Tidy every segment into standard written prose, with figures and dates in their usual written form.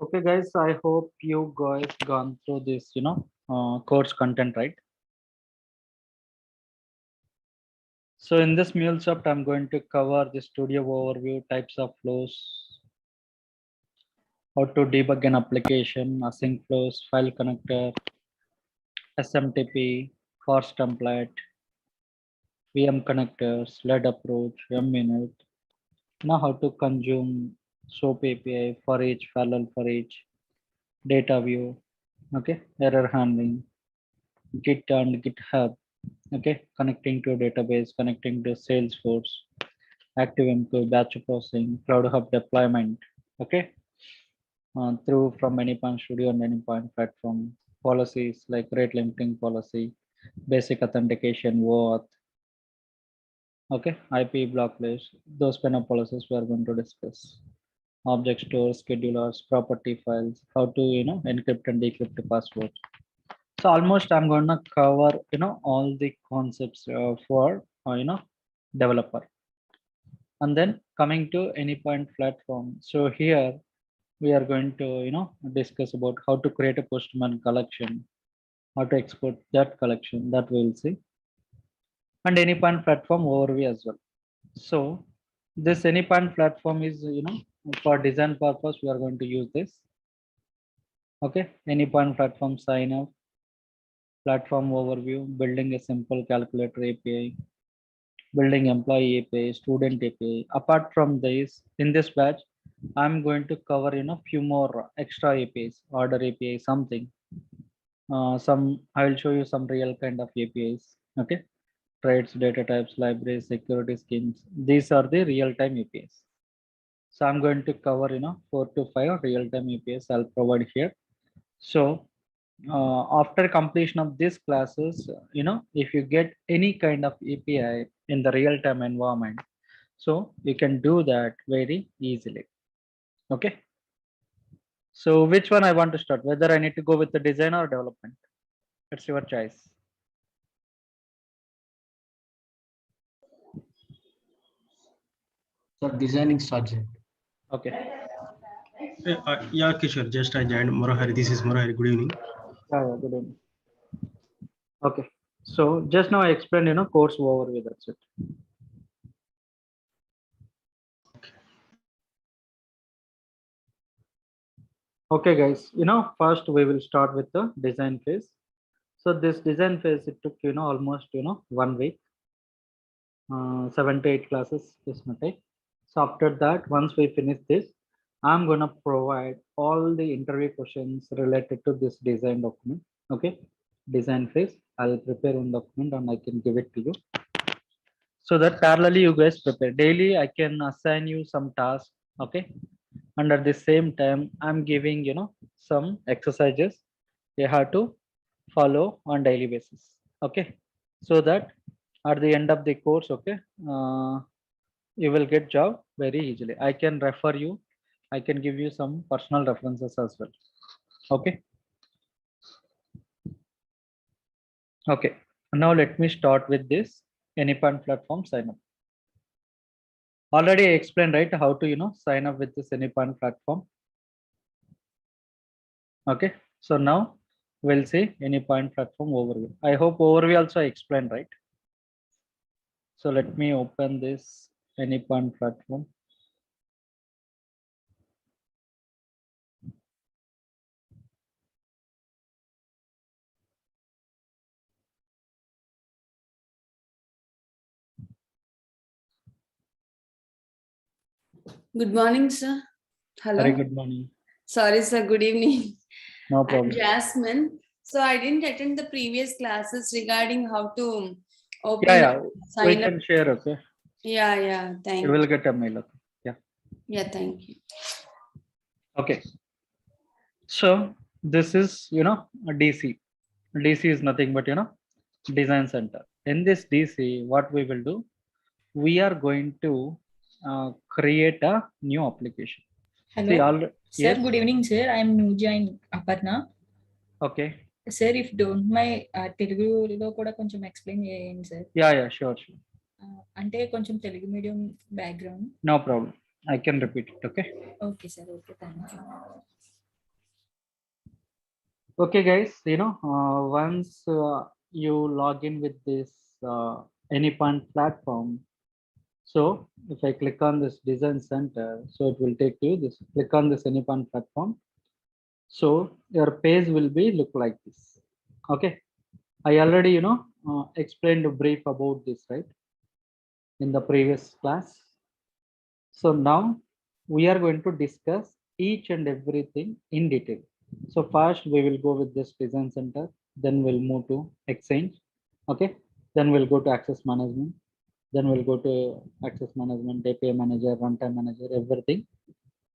Okay, guys, I hope you guys gone through this, course content, right? So in this MuleSoft, I'm going to cover the studio overview, types of flows, how to debug an application, async flows, file connector, SMTP, force template, VM connectors, LED approach, minute. Now how to consume SOAP API for each, parallel for each, data view, okay, error handling, Git and GitHub, okay, connecting to a database, connecting to Salesforce, ActiveMQ, batch processing, Cloud Hub deployment, okay, through from Anypoint Studio and Anypoint platform, policies like rate limiting policy, basic authentication, OAuth, okay, IP block list, those kind of policies we are going to discuss. Object stores, schedulers, property files, how to, encrypt and decrypt the passwords. So almost I'm going to cover, all the concepts for, developer. And then coming to Anypoint platform. So here we are going to, discuss about how to create a Postman collection, how to export that collection, that we'll see. And Anypoint platform overview as well. So this Anypoint platform is, for design purpose, we are going to use this. Okay, Anypoint platform sign up, platform overview, building a simple calculator API, building employee API, student API. Apart from this, in this batch, I'm going to cover, few more extra APIs, order API, something. Some I will show you some real kind of APIs. Okay, trades, data types, libraries, security schemes. These are the real-time APIs. So I'm going to cover, 4 to 5 real-time APIs I'll provide here. So after completion of these classes, if you get any kind of API in the real-time environment, so you can do that very easily. Okay. So which one I want to start? Whether I need to go with the design or development? It's your choice. So designing subject. Okay. Yeah, Kishore, just I joined Murahari. This is Murahari. Good evening. Yeah, good evening. Okay. So just now I explained, course overview. That's it. Okay, guys. First we will start with the design phase. So this design phase, it took, almost, 1 week, 7 to 8 classes this may take. So after that, once we finish this, I'm gonna provide all the interview questions related to this design document. Okay, design phase. I'll prepare one document and I can give it to you. So that parallelly you guys prepare daily. I can assign you some tasks. Okay, and at the same time, I'm giving some exercises you have to follow on daily basis. Okay, so that at the end of the course, okay, you will get job very easily. I can refer you, I can give you some personal references as well. Okay. Okay, now let me start with this Anypoint platform sign up. Already I explained, right, how to sign up with this Anypoint platform. Okay, so now we'll see Anypoint platform overview. I hope overview also I explained, right? So let me open this Anypoint platform. Good morning, sir. Hello. Very good morning. Sorry, sir. Good evening. No I'm problem. Jasmine. So I didn't attend the previous classes regarding how to open Yeah, we sign up. can share. Okay, Yeah. Thank you you. will get a mail. Okay. Yeah. Yeah, thank you. Okay. So this is a DC. DC is nothing but design center. In this DC, what we will do, we are going to create a new application. Hello, See, all sir. yes. Good evening, sir. I am Nuja in Aparna. Okay. Sir, if don't my తెలుగులో కూడా కొంచెం explain చేయండి sir. Yeah, sure. అంటే కొంచెం Telugu medium background. No problem. I can repeat it. Okay. Okay sir. Okay, thank you. Okay, guys, once you log in with this Anypoint platform, so if I click on this design center, so it will take you this, click on this Anypoint platform. So your page will be look like this. Okay. I already, explained a brief about this, right? In the previous class. So now we are going to discuss each and everything in detail. So first we will go with this design center, then we'll move to Exchange. Okay. Then we'll go to access management. Then we'll go to access management, API manager, runtime manager, everything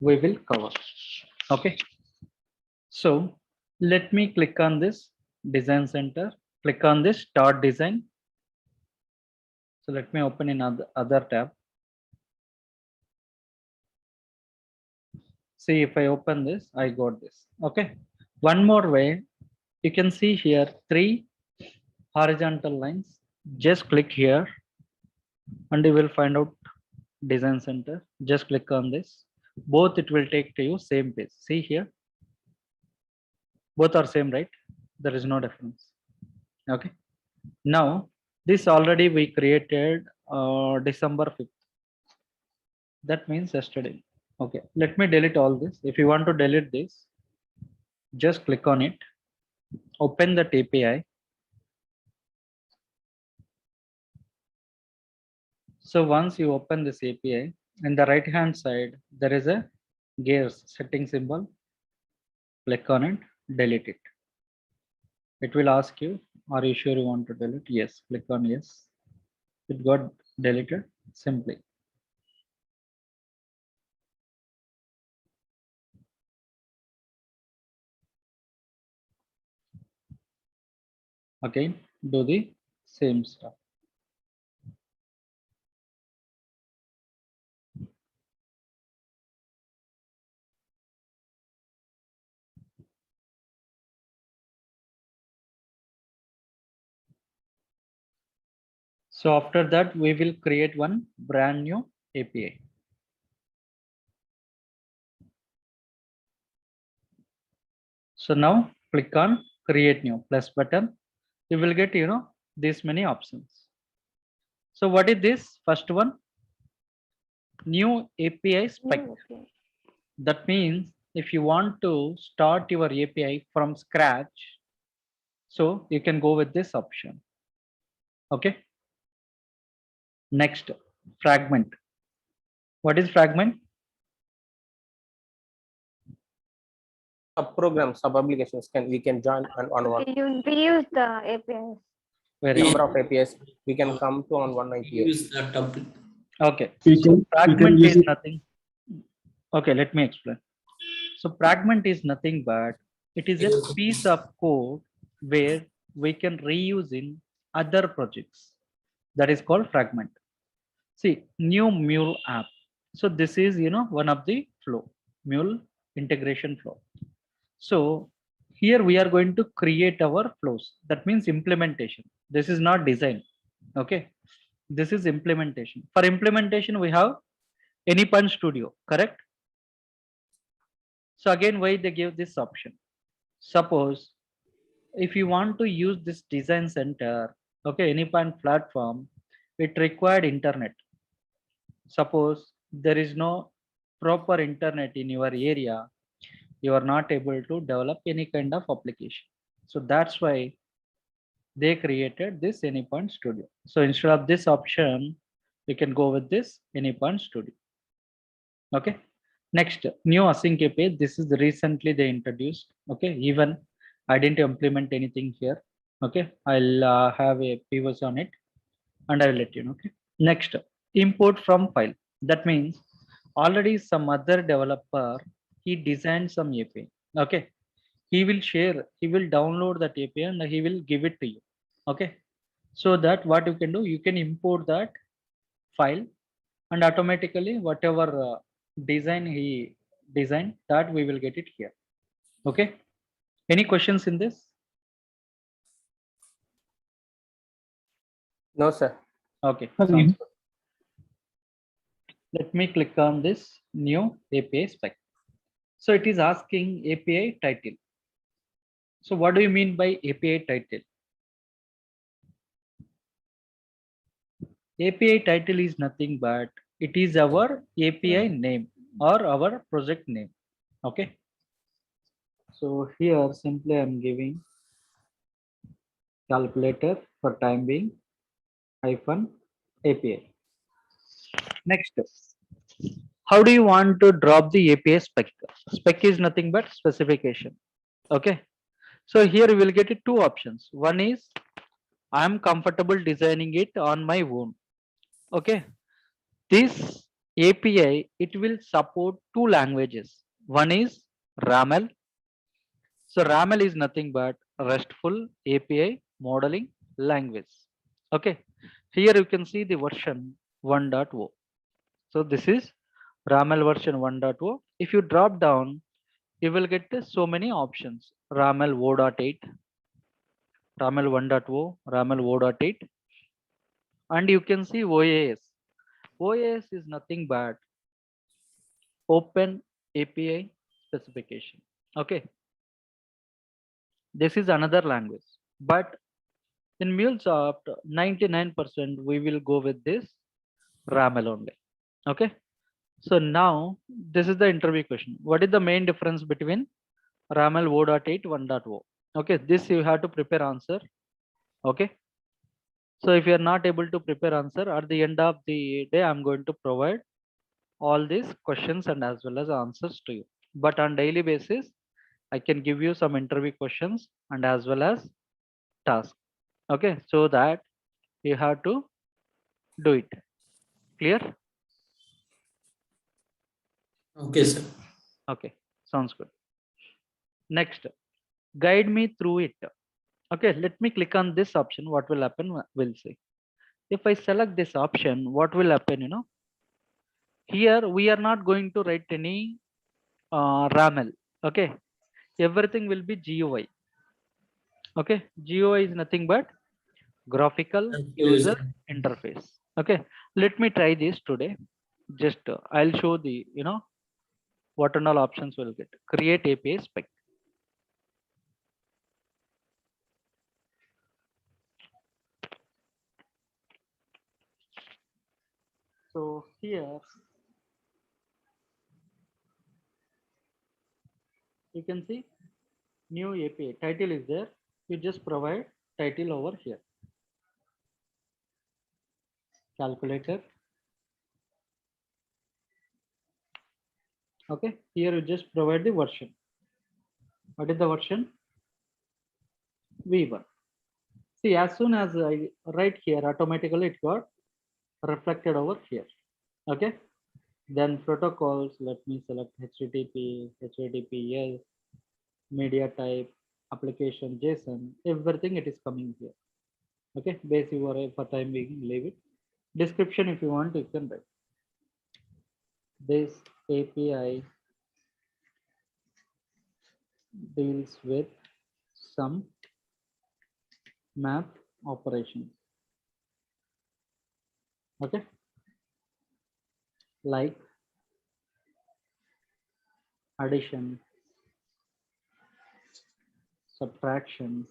we will cover. Okay. So let me click on this design center, click on this start design. So let me open in other tab. See, if I open this, I got this. Okay. One more way, you can see here 3 horizontal lines. Just click here and you will find out design center. Just click on this. Both it will take to you same page. See here. Both are same, right? There is no difference. Okay. Now, this already we created December 5th. That means yesterday. Okay. Let me delete all this. If you want to delete this, just click on it. Open that API. So once you open this API, in the right hand side, there is a gears setting symbol. Click on it, delete it. It will ask you, are you sure you want to delete? Yes, click on yes. It got deleted simply. Again, do the same stuff. So after that, we will create one brand new API. So now click on create new plus button. You will get, these many options. So what is this first one? New API spec. That means if you want to start your API from scratch, so you can go with this option. Okay. Next, fragment. What is fragment? Sub programs, sub applications we can join on one. We use the APIs. Very Number of APIs we can come to on one API. Use that double. okay. We So can fragment use is it. nothing. Okay, let me explain. So fragment is nothing but it is a piece of code where we can reuse in other projects. That is called fragment. See, new Mule app. So this is, one of the flow, Mule integration flow. So here we are going to create our flows. That means implementation. This is not design. Okay. This is implementation. For implementation, we have Anypoint Studio, correct? So again, why they give this option? Suppose if you want to use this design center, okay, Anypoint platform, it required internet. Suppose there is no proper internet in your area, you are not able to develop any kind of application. So that's why they created this Anypoint Studio. So instead of this option, we can go with this Anypoint Studio. Okay. Next, new async API. This is recently they introduced. Okay. Even I didn't implement anything here. Okay. I'll have a POC on it and I will let you know. Okay. Next, import from file. That means already some other developer, he designed some API. Okay. He will share, he will download that API and he will give it to you. Okay. So that what you can do, you can import that file and automatically whatever design he designed, that we will get it here. Okay. Any questions in this? No, sir. Okay. Sounds good. Let me click on this new API spec. So it is asking API title. So what do you mean by API title? API title is nothing but it is our API name or our project name. Okay. So here simply I'm giving calculator for time being hyphen API. Next, how do you want to drop the API spec? Spec is nothing but specification. Okay. So here you will get it two options. One is I am comfortable designing it on my own. Okay. This API, it will support two languages. One is RAML. So RAML is nothing but RESTful API modeling language. Okay. Here you can see the version 1.0. So this is RAML version 1.0. If you drop down, you will get so many options. RAML 0.8, RAML 1.0, RAML 0.8, and you can see OAS. OAS is nothing but Open API specification. Okay, this is another language, but in MuleSoft, 99% we will go with this RAML only. Okay, so now this is the interview question. What is the main difference between RAML 0.8 1.0? Okay, this you have to prepare answer. Okay, so if you are not able to prepare answer, at the end of the day I'm going to provide all these questions and as well as answers to you, but on daily basis I can give you some interview questions and as well as task. Okay, so that you have to do it. Clear? Okay, sir. Okay, sounds good. Next, guide me through it. Okay, let me click on this option. What will happen? We'll see. If I select this option, what will happen? You know, here we are not going to write any RAML. Okay, everything will be GUI. Okay, GUI is nothing but graphical user interface. Okay, let me try this today. Just I'll show the, you know, what and all options will get. Create API spec. So here you can see new API title is there. You just provide title over here. Calculator. Okay, here you just provide the version. What is the version? V1. See, as soon as I write here, automatically it got reflected over here. Okay, then protocols, let me select HTTP, HTTPS, media type, application, JSON, everything it is coming here. Okay, base URI for time being, leave it. Description, if you want, you can write. This API deals with some math operations. Okay, like addition, subtraction,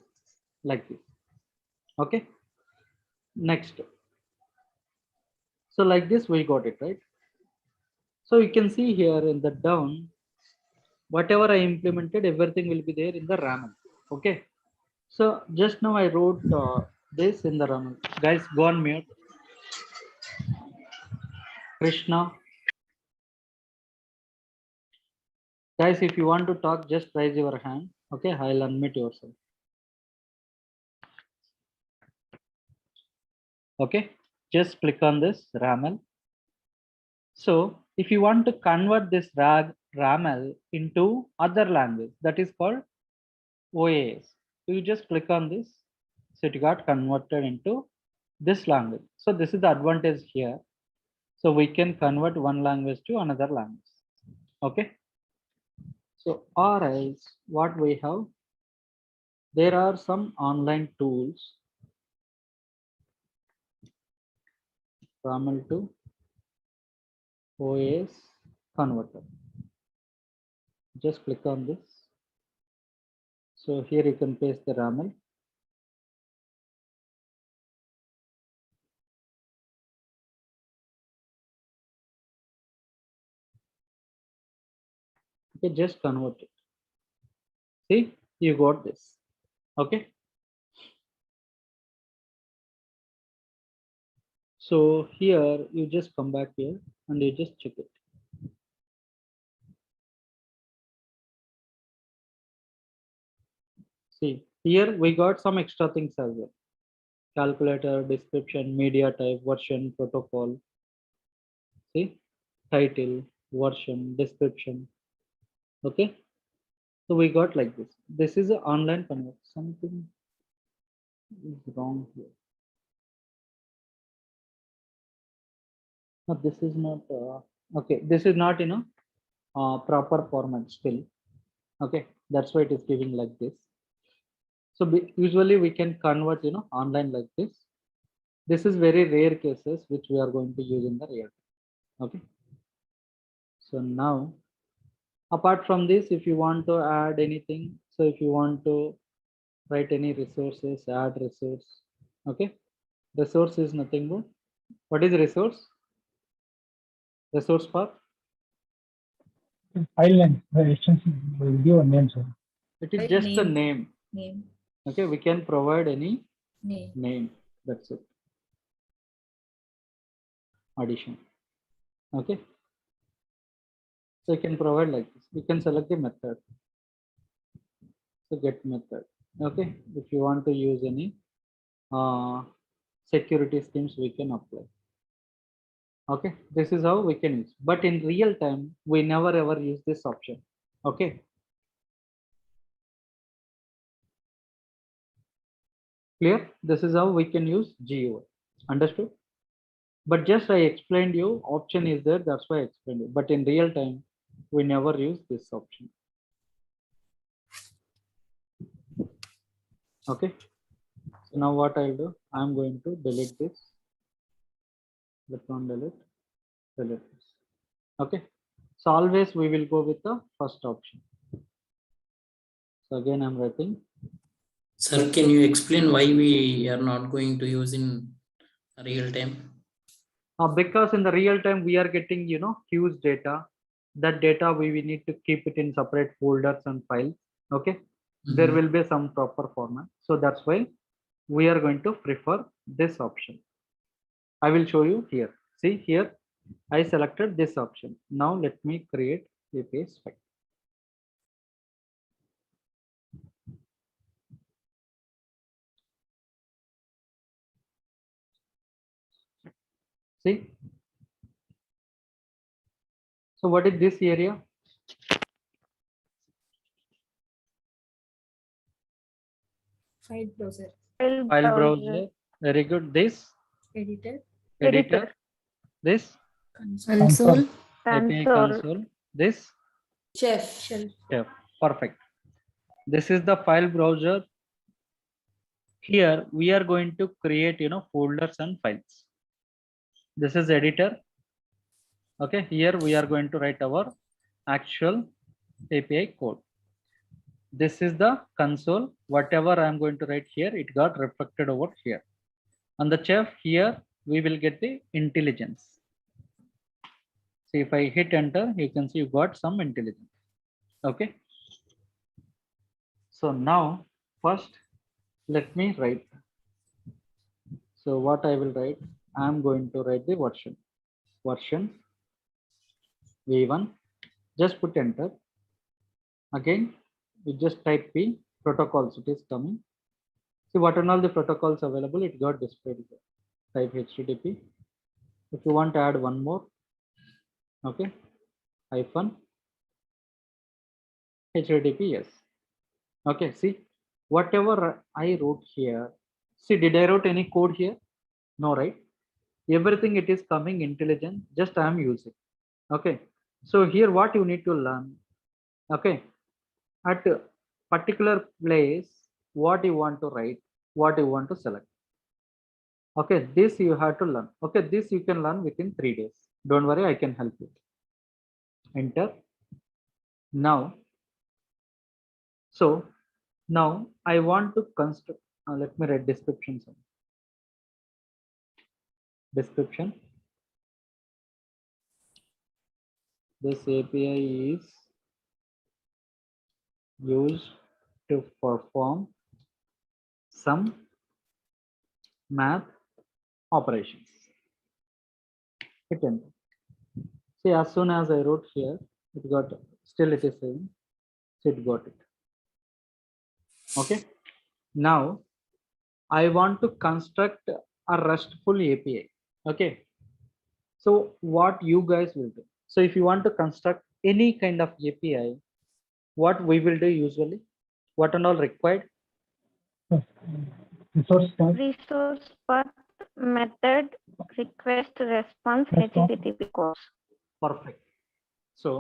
like this. Okay, next. So like this we got it, right? So you can see here in the down, whatever I implemented, everything will be there in the RAML. Okay, so just now I wrote this in the RAML. Guys, go on mute. Krishna. Guys, if you want to talk, just raise your hand. Okay, I'll unmute yourself. Okay, just click on this RAML. So if you want to convert this RAML into other language, that is called OAS. You just click on this. So it got converted into this language. So this is the advantage here. So we can convert one language to another language. Okay. So or else what we have, there are some online tools. RAML to OAS converter. Just click on this. So here you can paste the RAML. Okay, just convert it. See, you got this. Okay. So here you just come back here and you just check it. See, here we got some extra things as well. Calculator, description, media type, version, protocol. See, title, version, description. Okay. So we got like this. This is an online convert. Something is wrong here. No, this is not. Okay, this is not proper format still. Okay, that's why it is giving like this. So usually we can convert online like this. This is very rare cases which we are going to use in the real time. Okay. So now, apart from this, if you want to add anything, so if you want to write any resources, add resource. Okay. Resource is nothing but what is resource? Resource path. File name, the extension will give a name, sir. It is Like just a name. name. Name. Okay, we can provide any Name. name. That's it. Addition. Okay. So you can provide like this. You can select the method. So get method. Okay. If you want to use any security schemes, we can apply. Okay. This is how we can use. But in real time, we never ever use this option. Okay. Clear? This is how we can use GUI. Understood? But just I explained you option is there. That's why I explained you. But in real time, we never use this option. Okay. So now what I'll do, I'm going to delete this. Let one delete this. Okay. So always we will go with the first option. So again, I'm writing. Sir, can you explain why we are not going to use in real time? Because in the real time, we are getting, huge data. That data, we need to keep it in separate folders and files. Okay. There will be some proper format. So that's why we are going to prefer this option. I will show you here. See here, I selected this option. Now let me create APS file. See. So what is this area? File browser. File browser. Very good. This Editor. editor. This Console. API console. This Chef. Chef. Perfect. This is the file browser. Here we are going to create folders and files. This is editor. Okay, here we are going to write our actual API code. This is the console. Whatever I'm going to write here, it got reflected over here. On the chef here, we will get the intelligence. See, if I hit enter, you can see you got some intelligence. Okay. So now first let me write. So what I will write, I'm going to write the version v1. Just put enter. Again, you just type P protocols. It is coming. See what are all the protocols available. It got displayed here. Type HTTP. If you want to add one more, okay, hyphen HTTP. Yes. Okay. See whatever I wrote here. See, did I wrote any code here? No, right? Everything it is coming intelligent. Just I am using. Okay. So here what you need to learn. Okay. At a particular place, what you want to write, what you want to select. Okay, this you have to learn. Okay, this you can learn within 3 days. Don't worry, I can help you. Enter. Now, so Now I want to construct, let me write description. Description. This API is used to perform some math operations. Hit enter. See, as soon as I wrote here, it got, still it is saying, so it got it. Okay. Now I want to construct a RESTful API. Okay. So what you guys will do? So if you want to construct any kind of API, what we will do usually? What and all required? Resource path. Resource path, method, request, response, HTTP course. Perfect. So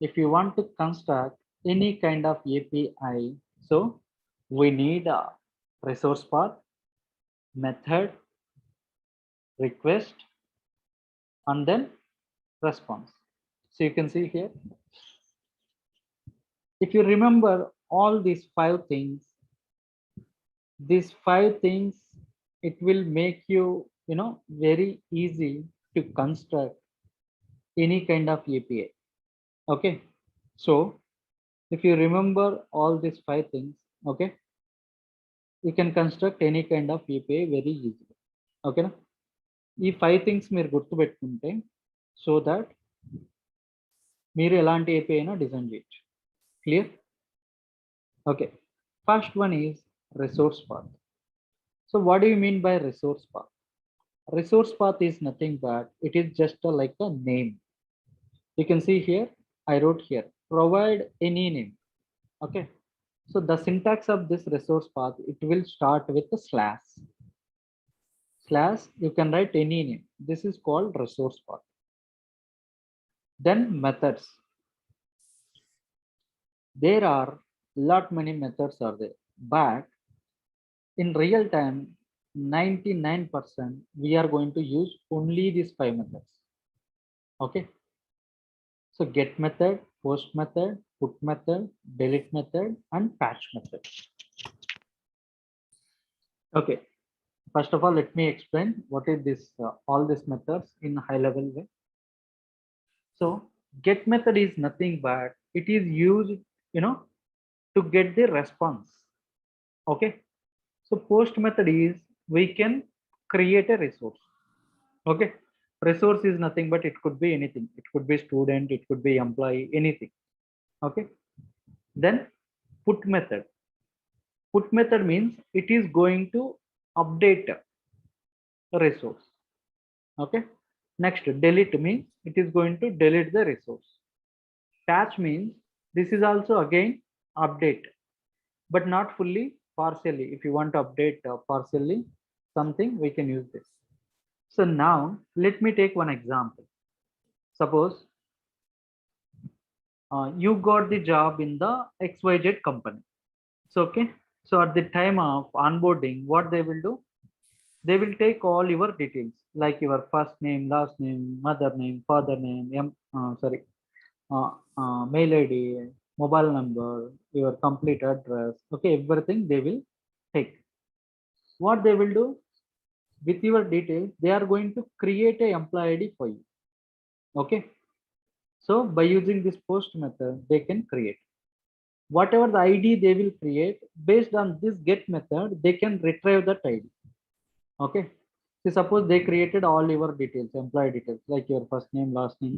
if you want to construct any kind of API, so we need a resource path, method, request, and then response. So you can see here, if you remember all these 5 things, it will make you, very easy to construct any kind of API. Okay. So if you remember all these 5 things, okay, you can construct any kind of API very easily. Okay. ఈ 5 things మీరు గుర్తుపెట్టుకుంటే, so that మీరు ఎలాంటి API అయినా design చేయొచ్చు. Clear? Okay. First one is resource path. So what do you mean by resource path? Resource path is nothing but it is just like a name. You can see here, I wrote here, provide any name. Okay. So the syntax of this resource path, it will start with a slash. Slash, you can write any name. This is called resource path. Then methods. There are lot many methods are there, but in real time, 99% we are going to use only these 5 methods. Okay. So get method, post method, put method, delete method, and patch method. Okay. First of all, let me explain what is this, all these methods in high level way. So get method is nothing but it is used, to get the response. Okay. So post method is we can create a resource. Okay. Resource is nothing but it could be anything. It could be student, it could be employee, anything. Okay. Then put method. Put method means it is going to update a resource. Okay. Next, delete means it is going to delete the resource. Patch means this is also again update, but not fully, partially. If you want to update partially something, we can use this. So now let me take one example. Suppose you got the job in the XYZ company. So okay. So at the time of onboarding, what they will do? They will take all your details like your first name, last name, mother name, father name, mail ID, mobile number, your complete address. Okay, everything they will take. What they will do with your details, they are going to create a employee ID for you. Okay. So by using this post method, they can create whatever the ID they will create. Based on this get method, they can retrieve that ID. Okay. So suppose they created all your details, employee details, like your first name, last name,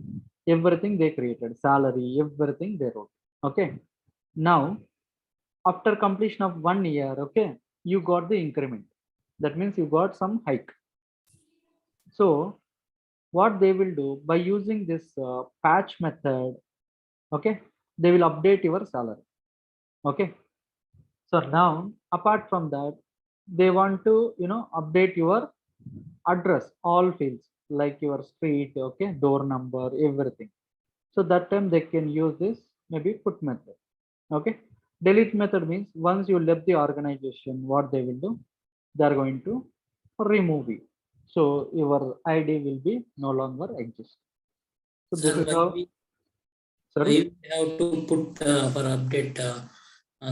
everything they created, salary, everything they wrote. Okay. Now, after completion of 1 year, okay, you got the increment. That means you got some hike. So what they will do by using this patch method, okay, they will update your salary. Okay. So now, apart from that, they want to, update your address, all fields like your street, okay, door number, everything. So that time they can use this maybe put method. Okay. Delete method means once you left the organization, what they will do? They are going to remove you. So your ID will be no longer exist. So this Sir, is how. we Sorry. have to put for update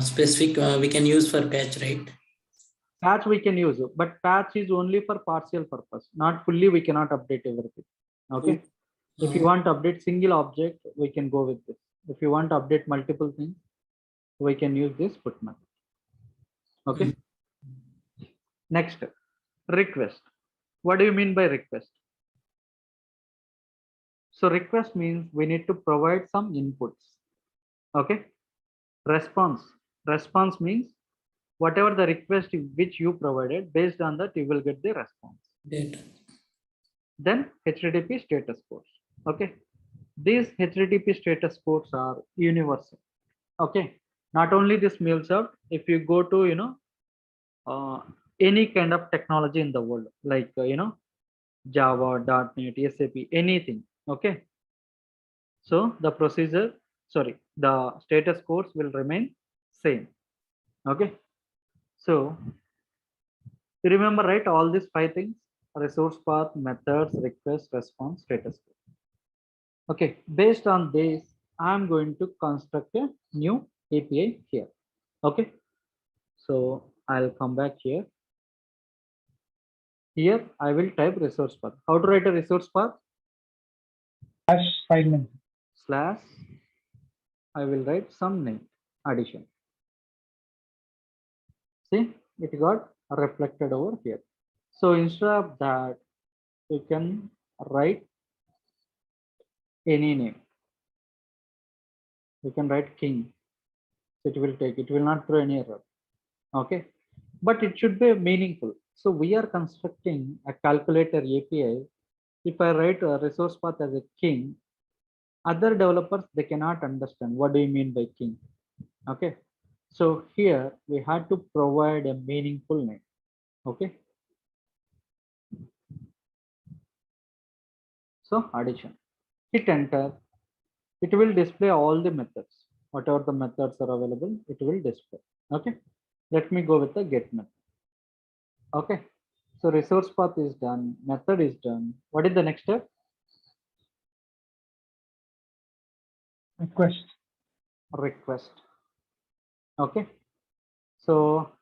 specific we can use for patch, right? Patch we can use, but patch is only for partial purpose, not fully. We cannot update everything. Okay. If you want to update single object, we can go with this. If you want to update multiple things, we can use this put method. Okay. Next, request. What do you mean by request? So request means we need to provide some inputs. Okay. Response. Response means whatever the request which you provided, based on that you will get the response. Data. Then HTTP status codes. Okay. These HTTP status codes are universal. Okay. Not only this MuleSoft, if you go to any kind of technology in the world, like Java, .NET, SAP, anything. Okay. So the procedure, sorry, the status codes will remain same. Okay. So you remember, right? All these 5 things: resource path, methods, request, response, status code. Okay. Based on this, I'm going to construct a new API here. Okay. So I'll come back here. Here I will type resource path. How to write a resource path? /file name. Slash. I will write some name, addition. See, it got reflected over here. So instead of that, you can write any name. You can write king. It will take, it will not throw any error. Okay. But it should be meaningful. So we are constructing a calculator API. If I write a resource path as a king, other developers, they cannot understand what do you mean by king. Okay. So here we had to provide a meaningful name. Okay. So addition, hit enter. It will display all the methods. Whatever the methods are available, it will display. Okay. Let me go with the get method. Okay. So resource path is done. Method is done. What is the next step? Request. Request. Okay. So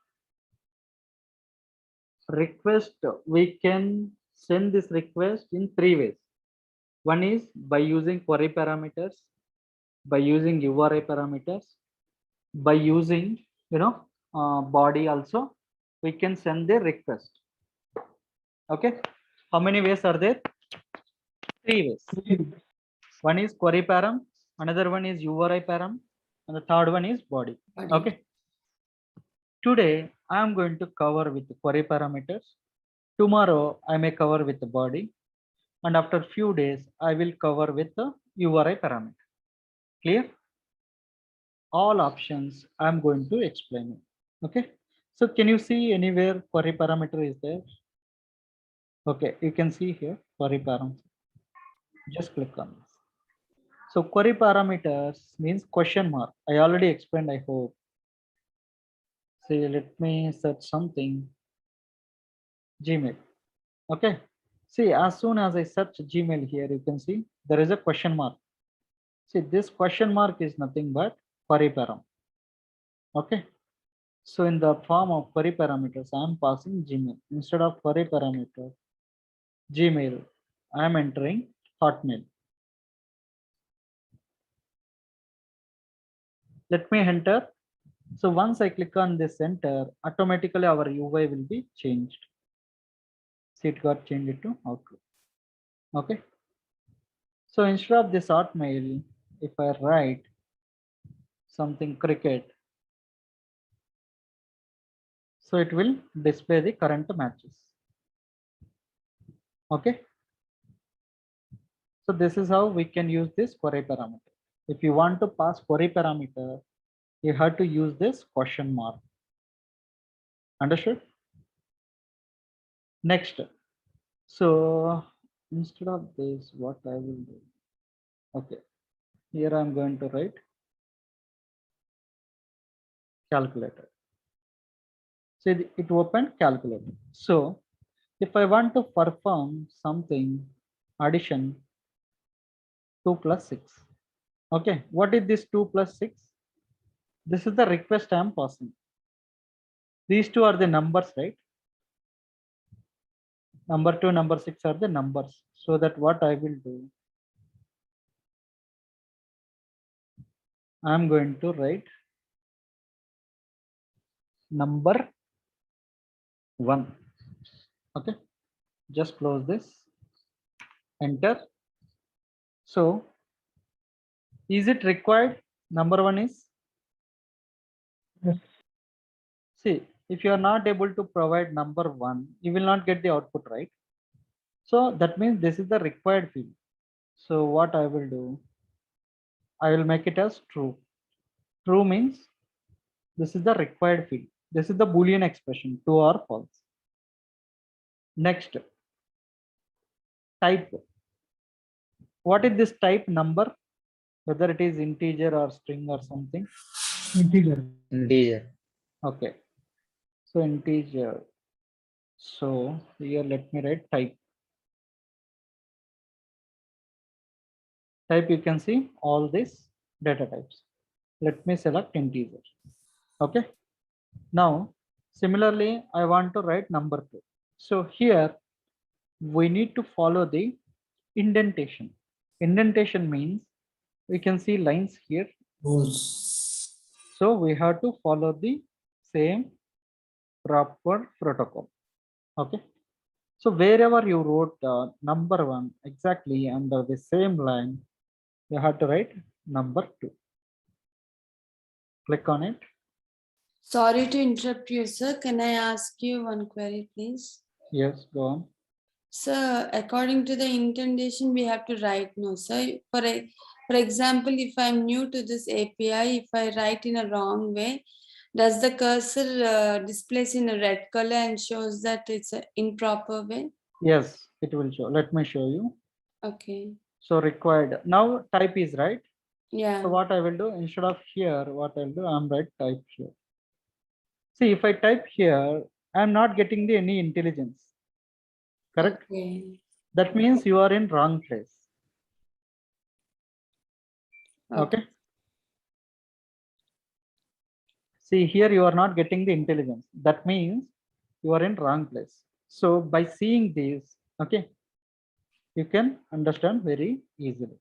request, we can send this request in 3 ways. One is by using query parameters, by using URI parameters, by using body also, we can send the request. Okay. How many ways are there? 3 ways. One is query param, another one is URI param, and the third one is body. Okay. Today I am going to cover with the query parameters. Tomorrow I may cover with the body, and after few days I will cover with the URI parameter. Clear? All options I am going to explain it. Okay. So can you see anywhere query parameter is there? Okay, you can see here query parameter. Just click on this. So query parameters means question mark. I already explained, I hope. See, let me search something. Gmail. Okay. See, as soon as I search Gmail here, you can see there is a question mark. See, this question mark is nothing but query param. Okay. So in the form of query parameters, I am passing Gmail. Instead of query parameter, Gmail, I am entering Hotmail. Let me enter. So once I click on this enter, automatically our UI will be changed. See, it got changed to Outlook. Okay. So instead of this Hotmail, if I write something cricket, so it will display the current matches. Okay. So this is how we can use this query parameter. If you want to pass query parameter, you have to use this question mark. Understood? Next. So instead of this, what I will do? Okay. Here I'm going to write calculator. See, it opened calculator. So if I want to perform something, addition 2 plus 6. Okay. What is this 2 plus 6? This is the request I am passing. These two are the numbers, right? Number 2, number 6 are the numbers. So that what I will do, I am going to write number 1. Okay, just close this, enter. So is it required? Number 1 is, Yes. see, if you are not able to provide number 1, you will not get the output, right? So that means this is the required field. So what I will do, I will make it as true. True means this is the required field. This is the Boolean expression, true or false. Next, type. What is this type? Number, whether it is integer or string or something. Integer. Integer. Okay, so integer. So here let me write type. Type, you can see all these data types. Let me select integer. Okay, now similarly I want to write number 2. So here we need to follow the indentation. Indentation means we can see lines here. Rules. So we have to follow the same proper protocol. Okay. So wherever you wrote number 1 exactly under the same line, you have to write number 2. Click on it. Sorry to interrupt you, sir. Can I ask you one query, please? Yes, go on. Sir, according to the indentation, we have to write no, sir. For example, if I'm new to this API, if I write in a wrong way, does the cursor displays in a red color and shows that it's an improper way? Yes, it will show. Let me show you. Okay. So required. Now type is right. Yeah. So what I will do, instead of here, what I'll do, I'm write type here. See, if I type here, I'm not getting the any intelligence. Correct? Okay. That means you are in wrong place. Okay. See, here you are not getting the intelligence. That means you are in wrong place. So by seeing this, okay, you can understand very easily.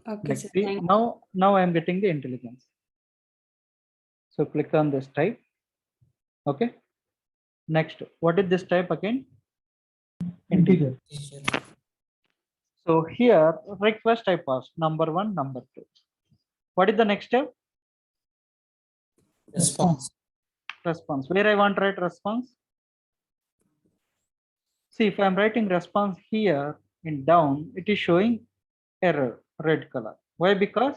Okay, Like sir. see, Thank now I am getting the intelligence. So click on this type. Okay. Next, what is this type again? Integer. So here request I passed number 1, number 2. What is the next step? Response. Response. Where I want to write response? See, if I'm writing response here in down, it is showing error, red color. Why? Because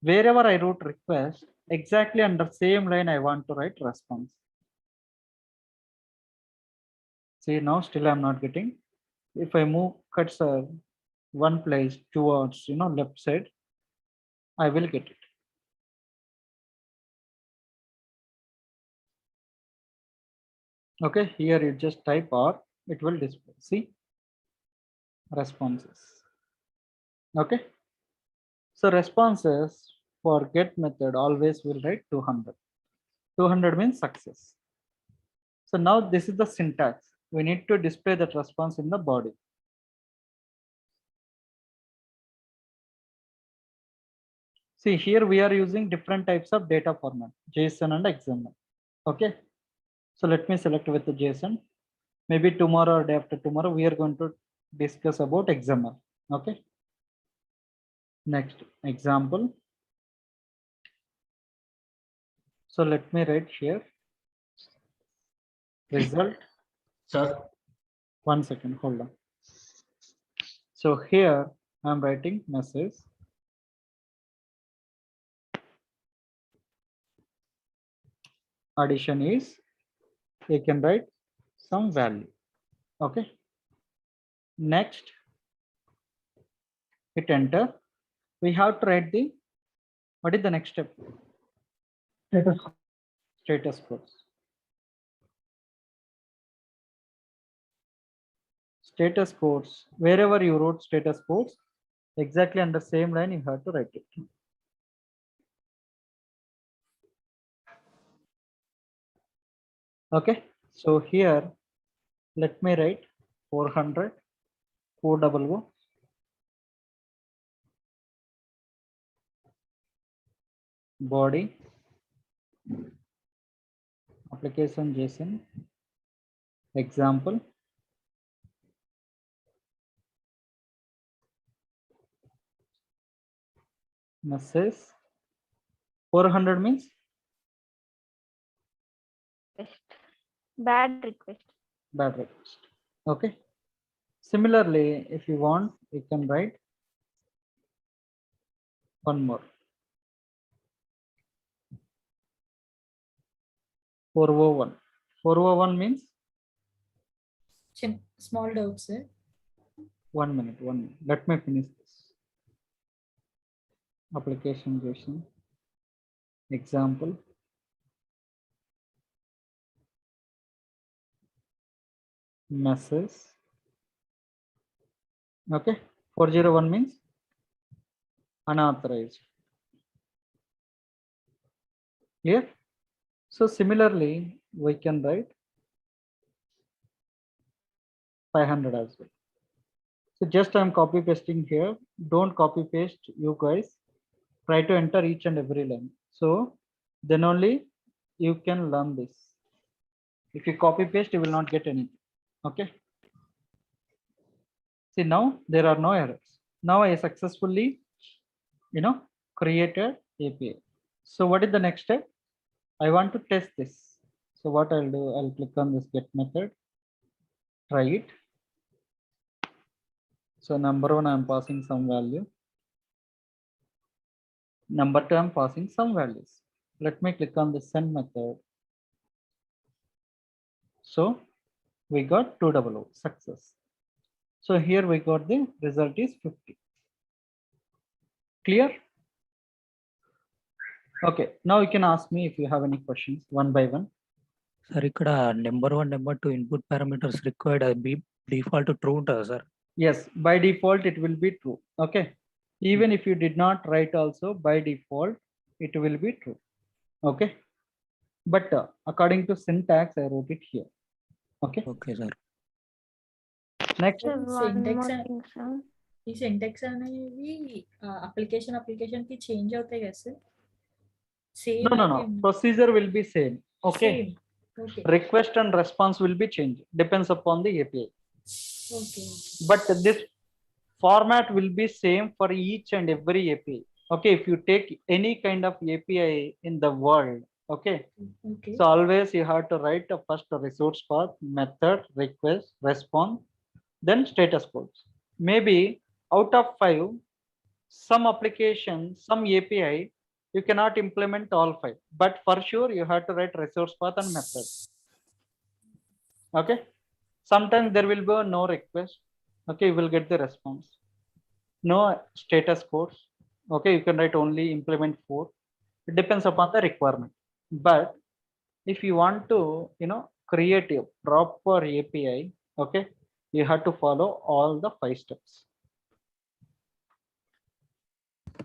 wherever I wrote request, exactly under same line I want to write response. See, now still I'm not getting. If I move cursor one place towards left side, I will get it. Okay, here you just type or it will display. See, responses. Okay, so responses for get method always will write 200. 200 means success. So now this is the syntax. We need to display that response in the body. See, here we are using different types of data format, JSON and XML. Okay, so let me select with the JSON. Maybe tomorrow or day after tomorrow, we are going to discuss about XML. Okay, next example. So let me write here result. Sir, 1 second, hold on. So here I'm writing message. Addition is, you can write some value. Okay. Next, hit enter. We have to write the, what is the next step? Status. Status codes. Status codes, wherever you wrote status codes, exactly under same line you have to write it. Okay, so here let me write 400 400 body application JSON example message 400 means Bad request. bad request. Okay, similarly if you want you can write one more 401. 401 means Small doubt, sir. 1 minute. Let me finish this. Application JSON example message. Okay, 401 means unauthorized. Clear? So similarly, we can write 500 as well. So just I'm copy pasting here. Don't copy paste, you guys. Try to enter each and every line. So then only you can learn this. If you copy paste, you will not get anything. Okay. See, now there are no errors. Now I successfully, created API. So what is the next step? I want to test this. So what I'll do, I'll click on this get method, try it. So number one, I'm passing some value. Number two, I'm passing some values. Let me click on the send method. So we got 200 success. So here we got the result is 50. Clear? Okay, now you can ask me if you have any questions one by one. Sir ఇక్కడ number 1 number 2 input parameters required అది default true ఉంటుందా sir? Yes, by default it will be true. Okay, even if you did not write also, by default it will be true. Okay, but according to syntax I wrote it here. Okay, okay sir. next. Sir, one Syntax more and- thing, sir. ఈ syntax అనేవి application కి change అవుతాయి కదా sir? Same No, procedure will be same. Okay, okay request and response will be changed, depends upon the API, okay but this format will be same for each and every API. Okay, if you take any kind of API in the world, okay, okay so always you have to write a first resource path, method, request, response, then status codes. Maybe out of 5, some application, some API, you cannot implement all 5, but for sure you have to write resource path and method. Okay, sometimes there will be no request. Okay, you will get the response. No status codes. Okay, you can write only implement 4. It depends upon the requirement. But if you want to, create a proper API, okay, you have to follow all the 5 steps.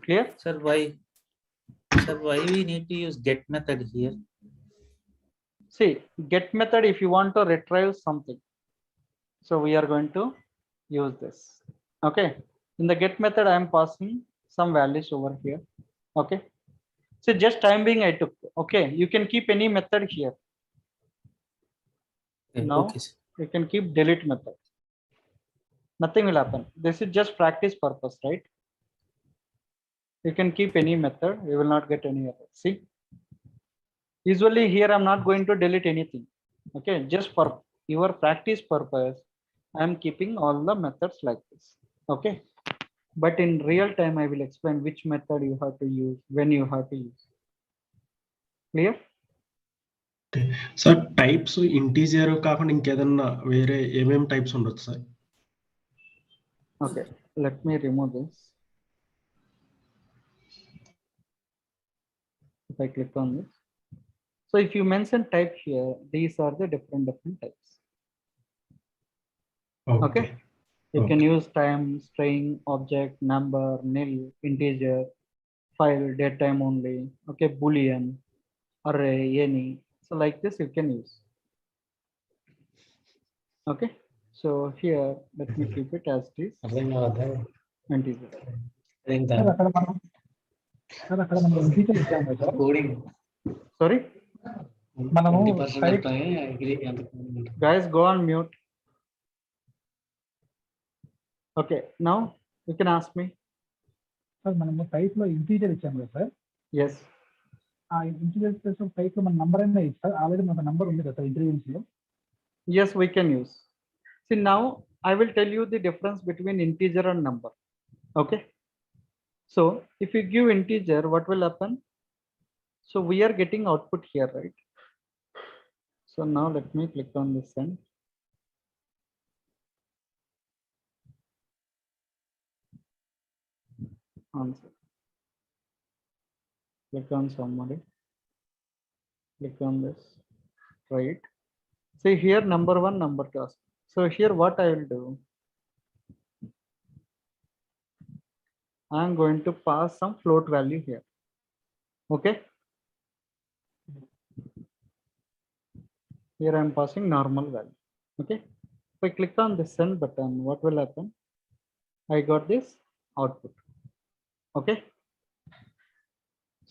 Clear? Sir, why we need to use get method here? See, get method if you want to retrieve something. So we are going to use this. Okay, in the get method I am passing some values over here. Okay, so just time being I took. Okay, you can keep any method here. Okay, Now okay, sir. you can keep delete method. Nothing will happen. This is just practice purpose, right? You can keep any method, you will not get any error. See, usually here I'm not going to delete anything. Okay, just for your practice purpose I am keeping all the methods like this. Okay, but in real time I will explain which method you have to use, when you have to use. Clear? Sir types integer కాకుండా ఇంకేదన్నా వేరే ఏమేం types ఉండొచ్చు sir? Okay, let me remove this. If I click on this, so if you mention type here, these are the different types. Okay, you can use time, string, object, number, nil, integer, file, datetime only. Okay, boolean, array, any. So like this you can use. Okay, so here let me keep it as it is integer. Sir అక్కడ మనం integer ఇచ్చాము కదా sir. Sorry, మనము type guys, go on mute. Okay, now you can ask me. Sir మనము type లో integer ఇచ్చాము కదా sir. Yes, ఆ ఇంటీజర్ ప్లేస్ లో టైప్ లో మన నంబర్ అయినా ఇస్తారు. ఆల్రెడీ మన నంబర్ ఉంది కదా సార్ ఇంటర్వ్యూస్ లో. yes, we can use. See, now I will tell you the difference between integer and number. Okay, so if you give integer, what will happen? So we are getting output here, right? So now let me click on this send. Answer. Click on summary. Click on this. Right. See here number one, number two. So here what I will do? I am going to pass some float value here. Okay. Here I am passing normal value. Okay. If I click on the send button, what will happen? I got this output. Okay.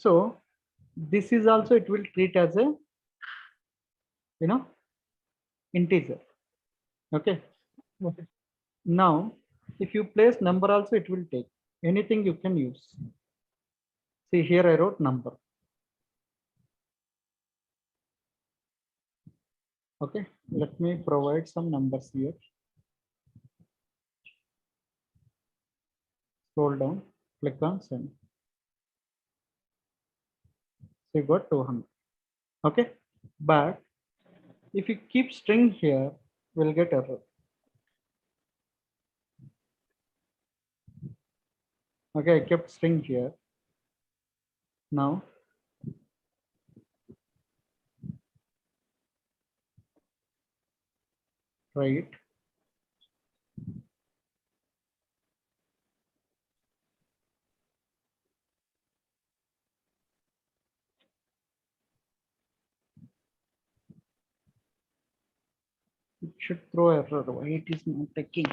So this is also, it will treat as a, integer. Okay. Okay. Now, if you place number also, it will take anything you can use. See here I wrote number. Okay, let me provide some numbers here. Scroll down, click on send. So you got 200. Okay, but if you keep string here, we'll get error. Okay, I kept string here. Now right. It should throw error. Why it is not taking?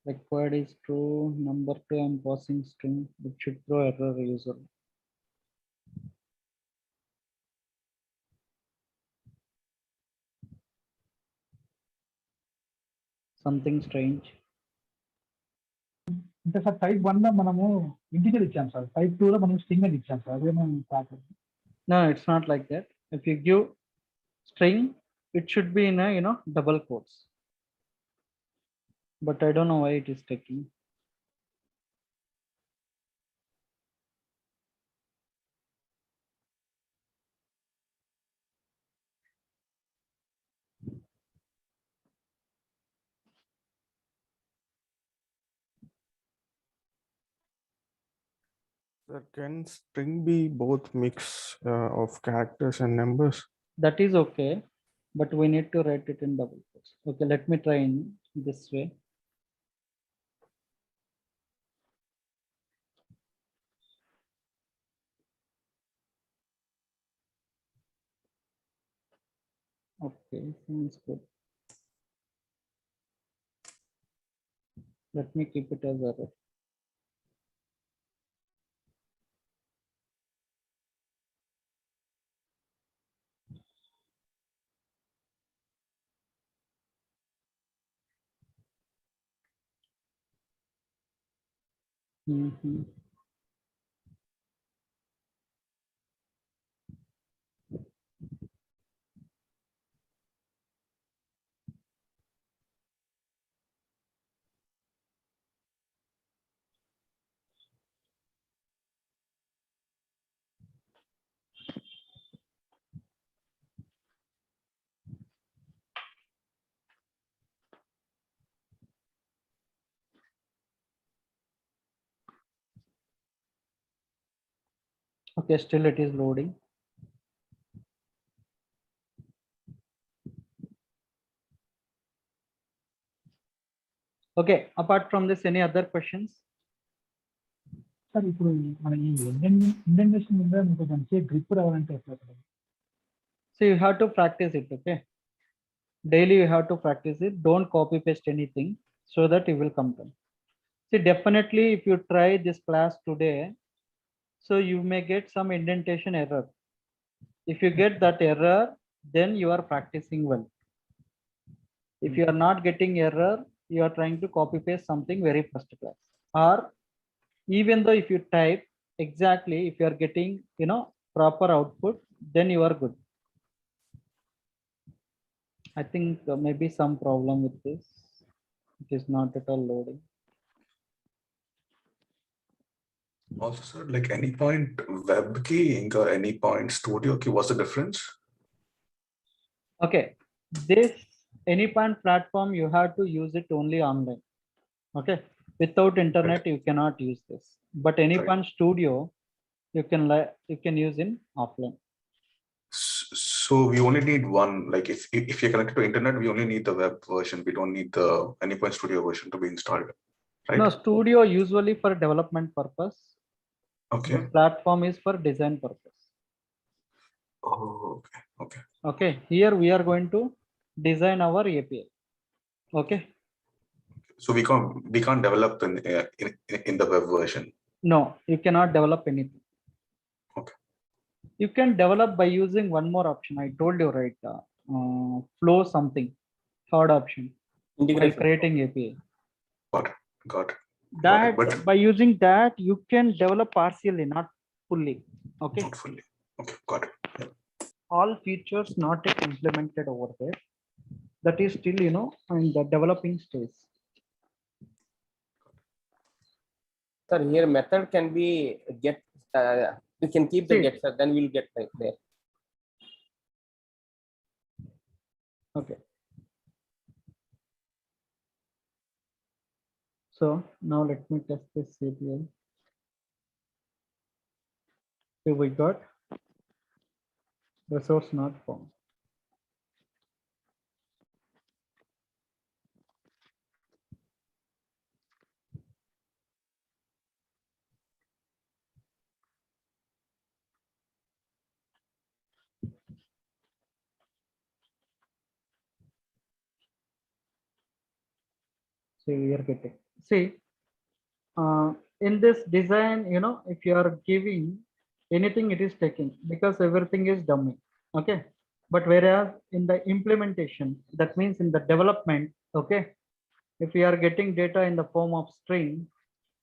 Required is true. Number two, I'm passing string. It should throw error user. Something strange. అంటే sir type 1 లో మనము integer ఇచ్చాం sir. Type 2 లో మనం string అని ఇచ్చాం sir. అదే మనం No, it's not like that. If you give string, it should be in a double quotes. But I don't know why it is taking. Can string be both mix of characters and numbers? That is okay, but we need to write it in double quotes. Okay, let me try in this way. Okay, sounds good. Let me keep it as error. Mhm. Okay, still it is loading. Okay, apart from this, any other questions? Sir ఇప్పుడు మన ఈ indentation మీద మీకు మంచిగా grip రావాలంటే ఎట్లా sir? So you have to practice it, okay? Daily you have to practice it. Don't copy paste anything so that you will come to. See, definitely if you try this class today, so you may get some indentation error. If you get that error, then you are practicing well. If you are not getting error, you are trying to copy paste something very first class. Or even though if you type exactly, if you are getting, you know, proper output, then you are good. I think maybe some problem with this. It is not at all loading. Also, sir, like any point web key, inka any point studio key, what's the difference? Okay, this AnyPoint platform, you have to use it only online. Okay, without internet you cannot use this. But AnyPoint Studio, you can use in offline. So we only need one. Like if you're connected to internet, we only need the web version. We don't need the AnyPoint Studio version to be installed, right? No, Studio usually for development purpose. Okay. This platform is for design purpose. Oh, okay. Okay. Okay, here we are going to design our API. Okay. So we can't develop in the web version. No, you cannot develop anything. Okay. You can develop by using one more option. I told you, right? Flow something. Third option. Integration. By creating API. Got it. That But by using that you can develop partially, not fully. Okay. not fully. Okay, got it. Yeah. All features not yet implemented over there. That is still, you know, in the developing stage. Sir, here method can be get. We can keep the See. get, sir. Then we'll get there. Okay. So now let me test this API. So we got resource not found. So we are getting, see, in this design, you know, if you are giving anything, it is taking because everything is dummy. Okay. But whereas in the implementation, that means in the development, okay, if we are getting data in the form of string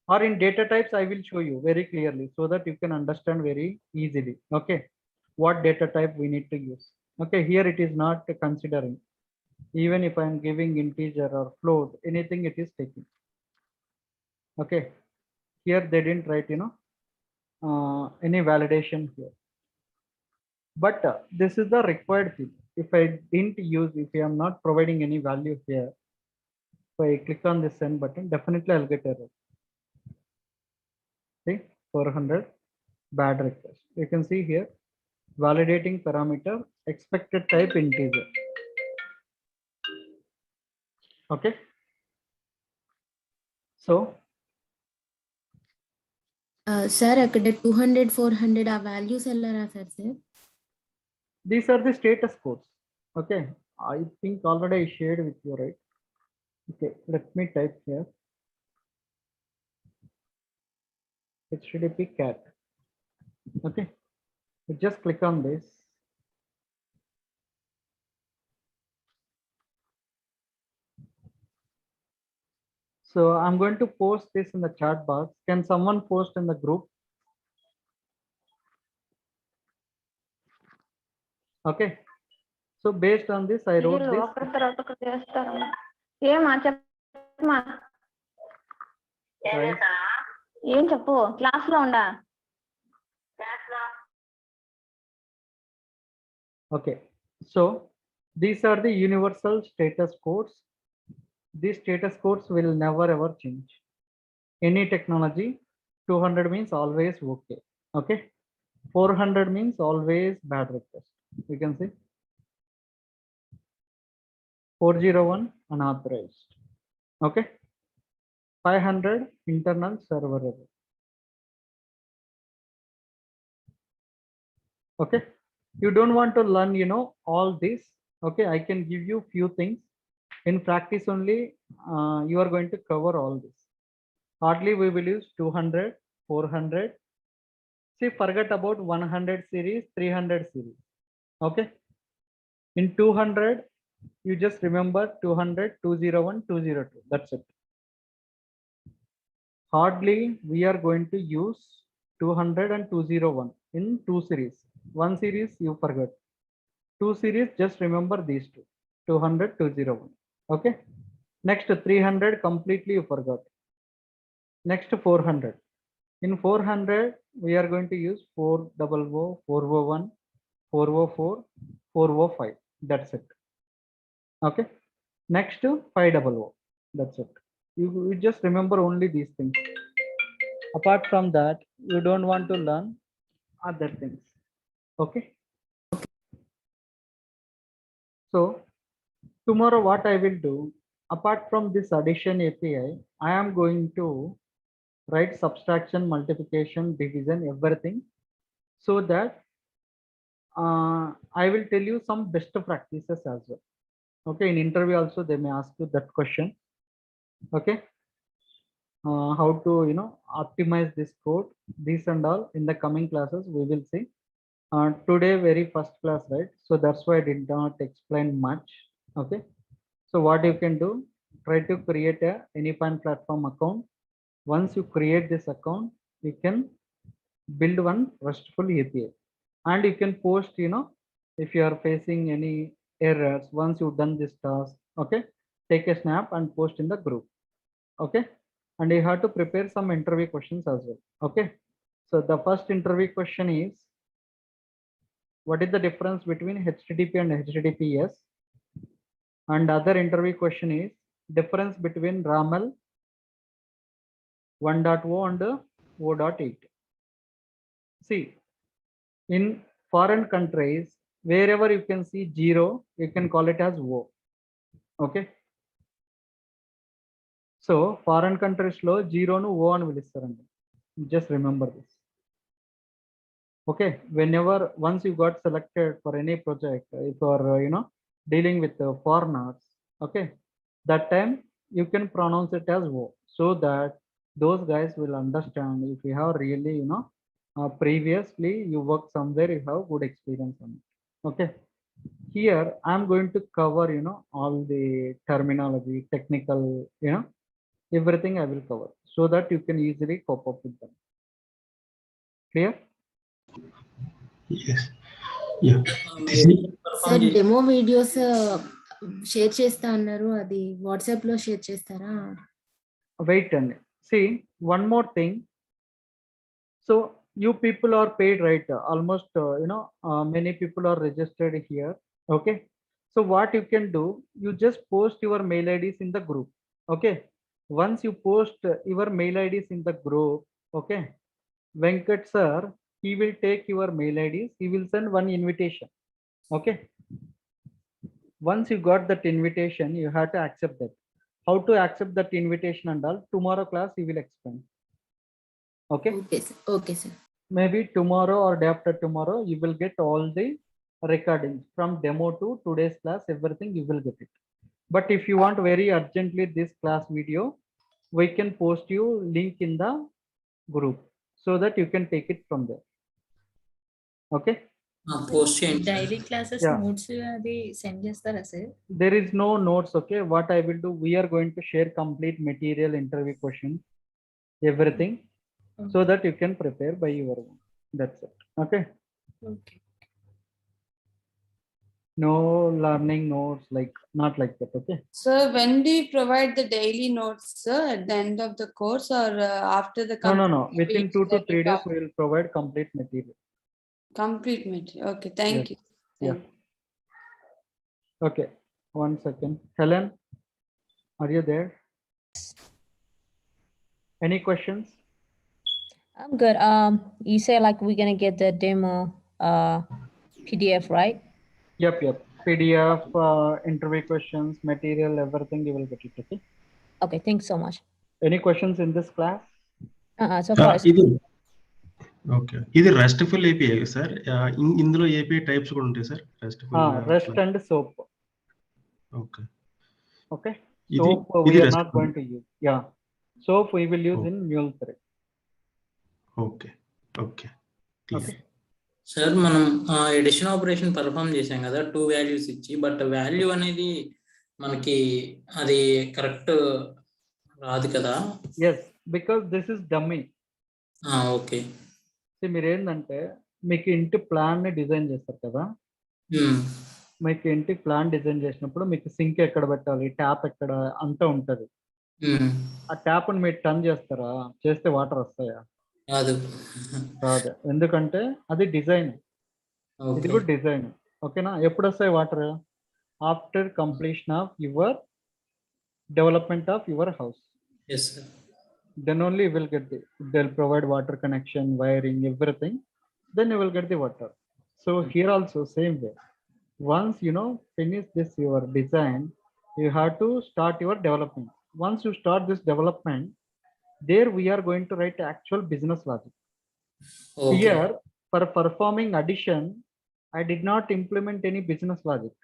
or in data types, I will show you very clearly so that you can understand very easily. Okay. What data type we need to use. Okay. Here it is not considering. Even if I am giving integer or float, anything it is taking. Okay. Here they didn't write, you know, any validation here. But this is the required field. If I didn't use, if I am not providing any value here, if I click on the send button, definitely I'll get error. See, 400 bad request. You can see here, validating parameter, expected type integer. Okay. So, sir అక్కడ 200 400 ఆ values ఎలా రాశారు sir? These are the status codes. Okay, I think already I shared with you, right? Okay, let me type here. HTTP cat. Okay, so just click on this. So I'm going to post this in the chat box. Can someone post in the group? Okay. So based on this, I wrote this. ఒకరి తర్వాత ఒకరు చేస్తారు. ఏమా చెప్పమా? Right. ఏం చెప్పు, class లో ఉండా? Okay. So these are the universal status codes. These status codes will never ever change. Any technology, 200 means always okay. Okay. 400 means always bad request. You can see 401 unauthorized. Okay. 500 internal server error. Okay, you don't want to learn, you know, all this. Okay, I can give you few things. In practice only, you are going to cover all this. Hardly we will use 200, 400. See, forget about 100 series, 300 series. Okay, in 200, you just remember 200, 201, 202. That's it. Hardly we are going to use 200 and 201 in two series. One series you forgot. Two series, just remember these two. 200, 201. Okay. Next 300 completely you forgot. Next 400. In 400 we are going to use 400, 401, 404, 405. That's it. Okay. Next 500. That's it. You just remember only these things. Apart from that, you don't want to learn other things. Okay. So tomorrow what I will do, apart from this addition API, I am going to write subtraction, multiplication, division, everything, so that I will tell you some best practices as well. Okay, in interview also they may ask you that question. Okay, how to, you know, optimize this code, this and all in the coming classes we will see. Today very first class, right? So that's why I did not explain much. Okay, so what you can do, try to create a Anypoint platform account. Once you create this account, you can build one RESTful API, and you can post, you know, if you are facing any errors, once you've done this task, okay, take a snap and post in the group. Okay, and you have to prepare some interview questions as well. Okay, so the first interview question is, what is the difference between HTTP and HTTPS? And other interview question is, difference between RAML 1.0 and 0.8. See, in foreign countries, wherever you can see 0, you can call it as O. Okay. So foreign countries lo 0 nu O ani pilistarandi. Just remember this. Okay. Whenever once you got selected for any project, if you are you know, dealing with foreigners, okay, that time you can pronounce it as O, so that those guys will understand. If you have really, you know, previously you worked somewhere, you have good experience on it. Okay, here I'm going to cover, you know, all the terminology, technical, you know, everything I will cover, so that you can easily cope up with them. Clear? Yes. Yeah. Sir demo videos share చేస్తా అన్నారు, అది WhatsApp లో share చేస్తారా? Wait and see one more thing. So you people are paid, right? Almost you know, many people are registered here. Okay, so what you can do, you just post your mail IDs in the group. Okay, once you post your mail IDs in the group, okay, Venkat sir, he will take your mail IDs, he will send one invitation. Okay, once you got that invitation, you have to accept that. How to accept that invitation and all, tomorrow class he will explain. Okay. Okay sir. Okay sir. Maybe tomorrow or day after tomorrow you will get all the recordings from demo to today's class, everything you will get it. But if you want very urgently this class video, we can post you link in the group so that you can take it from there. Okay, Post daily classes Yeah. Notes అది send చేస్తారా sir? there is no notes. Okay, what I will do, we are going to share complete material, interview questions, everything, so that you can prepare by your own. That's it. Okay, okay. no learning notes, like not like that. Okay, So when do you provide the daily notes, sir, at the end of the course, or after the no, within 2 to 3 days days? we will provide complete material. Complete material. Okay, thank Yes. you. Yeah. Okay, 1 second. Helen, are you there? Any questions? I'm good. You say like we're gonna get the demo PDF, right? Yep. PDF, interview questions, material, everything you will get it. Okay. Okay, thanks so much. Any questions in this class? So far. ಇದು okay. ఇది RESTful API sir. ఇందులో API types కూడా ఉంటాయి sir. RESTful REST and SOAP. Okay. Okay. ఇది SOAP we ఇది are not RESTful. going to use. Yeah. SOAP we will use in Mule 3. Okay. Okay. Okay. Sir మనం edition operation perform చేసాం కదా 2 values ఇచ్చి, but value అనేది మనకి అది correct రాదు కదా. Yes, because this is dummy. Okay. మీరు ఏంటంటే మీకు ఇంటి ప్లాన్ ని డిజైన్ చేస్తారు కదా, మీకు ఇంటి ప్లాన్ డిజైన్ చేసినప్పుడు మీకు సింక్ ఎక్కడ పెట్టాలి, ట్యాప్ ఎక్కడ అంతా ఉంటది. ఆ ట్యాప్ ని మీరు టర్న్ చేస్తారా, చేస్తే వాటర్ వస్తాయా? రాదు. రాదు. ఎందుకంటే అది డిజైన్, ఇది ఓకే. కూడా డిజైన్. ఓకేనా? ఎప్పుడు వస్తాయి water? After completion of your development of your house. yes sir. Then only you will get they'll provide water connection, wiring, everything. Then you will get the water. So here also same way. Once you know finish this your design, you have to start your development. Once you start this development, there we are going to write actual business logic. Okay. Here for performing addition, I did not implement any business logic.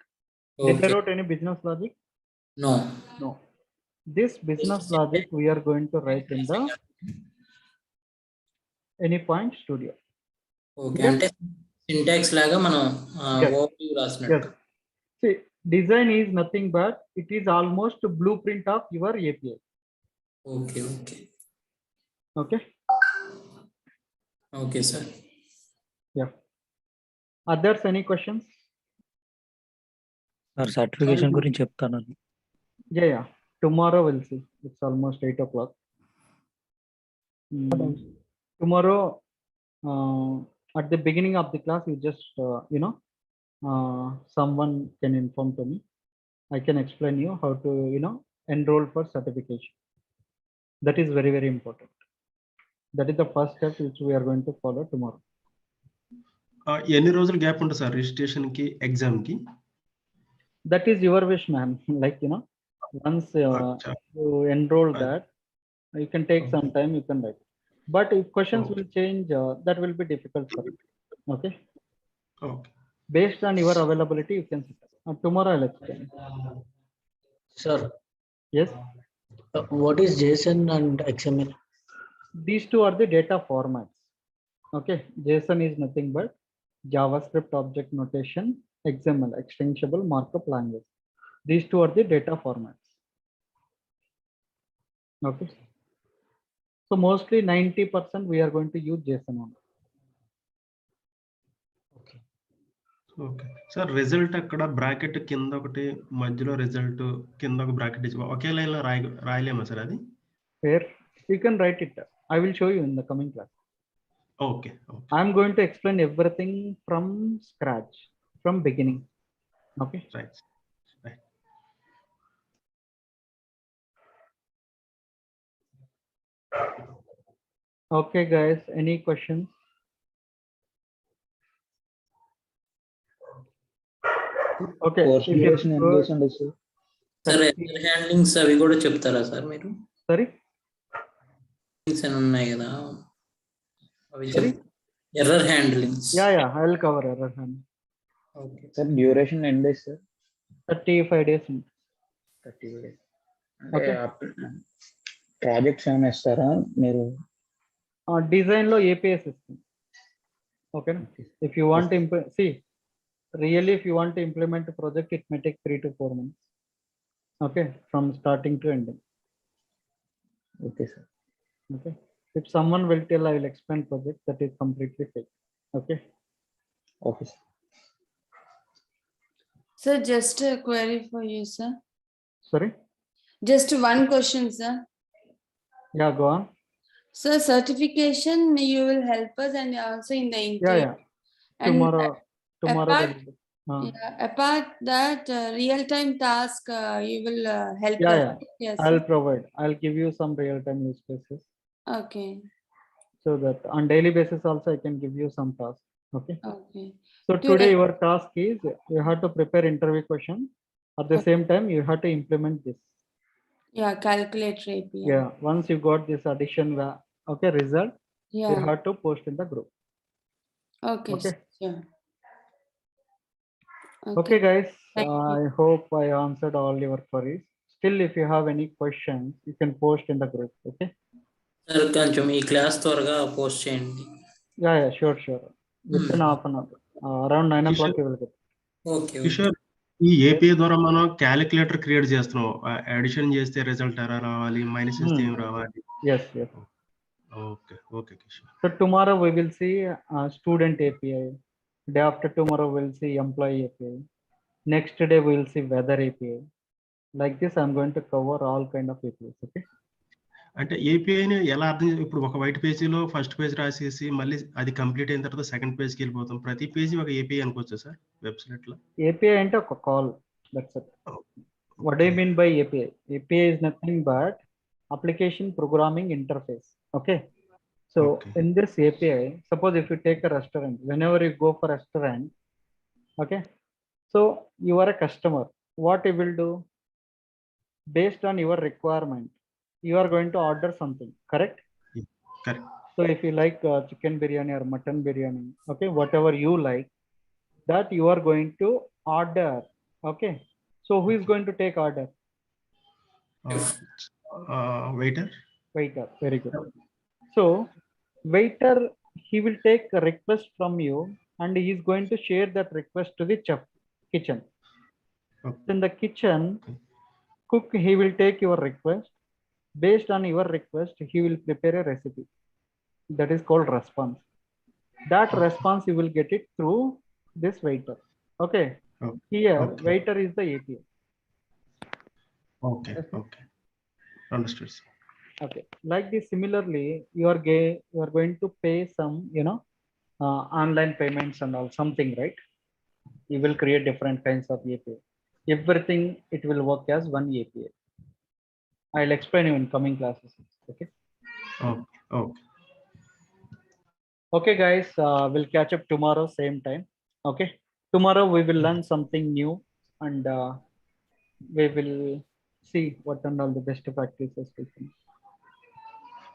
Did I Okay. wrote any business logic? No. No. This business logic we are going to write in the Anypoint Studio. Okay. Yes. అంటే syntax లాగా మనం Yes. Overview రాసినట్టు. Yes. See, design is nothing but it is almost blueprint of your API. Okay. Okay. Okay. Okay sir. Yeah. Others any questions? Sir certification గురించి చెప్తాను. Yeah, yeah. Tomorrow we'll see. It's almost 8 o'clock. Tomorrow, at the beginning of the class, you just, someone can inform to me. I can explain you how to, enroll for certification. That is very, very important. That is the first step which we are going to follow tomorrow. ఎన్ని రోజులు gap ఉంటుంది sir registration కి exam కి? That is your wish, man. Like, once you enroll that, you can take some time, you can write. But if questions will change, that will be difficult for you. Okay. Okay. Based on your availability, you can sit. Tomorrow I'll explain. Sir, Yes. what is JSON and XML? These two are the data formats. Okay. JSON is nothing but JavaScript object notation, XML, extensible markup language. These two are the data formats. Okay. So mostly 90% we are going to use JSON only. Okay sir. Result అక్కడ bracket కింద ఒకటి, మధ్యలో result కింద ఒక bracket ఇచ్చి ఒకే line లో రాయలేమా sir అది? Here you can write it. I will show you in the coming class. Okay. I'm going to explain everything from scratch, from beginning. Okay. Right. Okay, guys. Any questions? Okay. if you go- sir error handlings అవి కూడా చెప్తారా sir మీరు? Sorry. అని ఉన్నాయి కదా అవి Sorry? Error handlings. Yeah, I will cover error handling. Okay. Sir duration ఎన్ని days sir? 35 days. 35 days. Okay. Projects ఏమైనా ఇస్తారా మీరు? Design lo API system. Okay. If you want to see, really, if you want to implement a project, it may take 3 to 4 months. Okay, from starting to ending. Okay, sir. Okay. If someone will tell I will expand project, that is completely fake. Okay. Okay. Sir, just a query for you, sir. Sorry. Just one question, sir. Yeah, go on. So certification, you will help us, and also in the interview. Yeah. Tomorrow. Apart, we'll do. apart that real-time task, you will help Yeah, us. yeah. Yes. I'll provide. I'll give you some real-time use cases. Okay. So that on daily basis also I can give you some tasks. Okay. Okay. So To today like- your task is you have to prepare interview question. At the same time you have to implement this. Yeah, calculator API. Yeah. Once you got this addition, okay, result, You Yeah. have to post in the group. Okay. Okay. Sure. Okay, guys. Thank you. I hope I answered all your queries. Still, if you have any questions, you can post in the group. Okay. Sir కొంచెం ఈ class త్వరగా post చేయండి. Yeah, sure. Within half an hour. Around 9 o'clock you will get. Okay. Kishore, ఈ API ద్వారా మనం calculator create చేస్తున్నాం. Addition చేస్తే result ఎలా రావాలి, మైనస్ చేస్తే ఏం రావాలి. Yes. Okay Kishore. So tomorrow we will see student API. Day after tomorrow we will see employee API. Next day we will see weather API. Like this, I'm going to cover all kind of APIs. Okay. అంటే ఏపీఐని ఎలా అర్థం ఇప్పుడు ఒక white పేజీలో first page రాసేసి మళ్ళీ అది complete అయిన తర్వాత సెకండ్ పేజ్కి వెళ్ళిపోతాం. ప్రతి పేజీ ఒక ఏపీఐ అనుకోవచ్చా సార్ వెబ్సైట్ లో? API అంటే ఒక call. That's it. What do you mean by API? API is nothing but application programming interface. Okay. So in this API, suppose if you take a restaurant, whenever you go for a restaurant, okay. So you are a customer. What you will do? Based on your requirement, you are going to order something, correct? Correct. So if you like chicken biryani or mutton biryani, okay, whatever you like, that you are going to order. Okay. So who is going to take order? Waiter. Very good. So waiter, he will take a request from you and he is going to share that request to the chef kitchen. In the kitchen, cook, he will take your request. Based on your request, he will prepare a recipe. That is called response. That response you will get it through this waiter. Okay. Here, waiter is the API. Okay. Understood. Okay. Like this, similarly, you are going to pay some, online payments and all something, right? You will create different kinds of API. Everything it will work as one API. I'll explain you in coming classes. Okay. Okay, guys. We'll catch up tomorrow same time. Okay. Tomorrow we will learn something new and we will see what and all the best practices we can.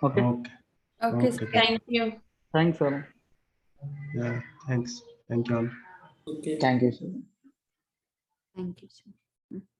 Okay. Okay. Thank you. Thanks, all. Yeah. Thanks. Thank you all. Okay. Thank you, sir. Thank you, sir.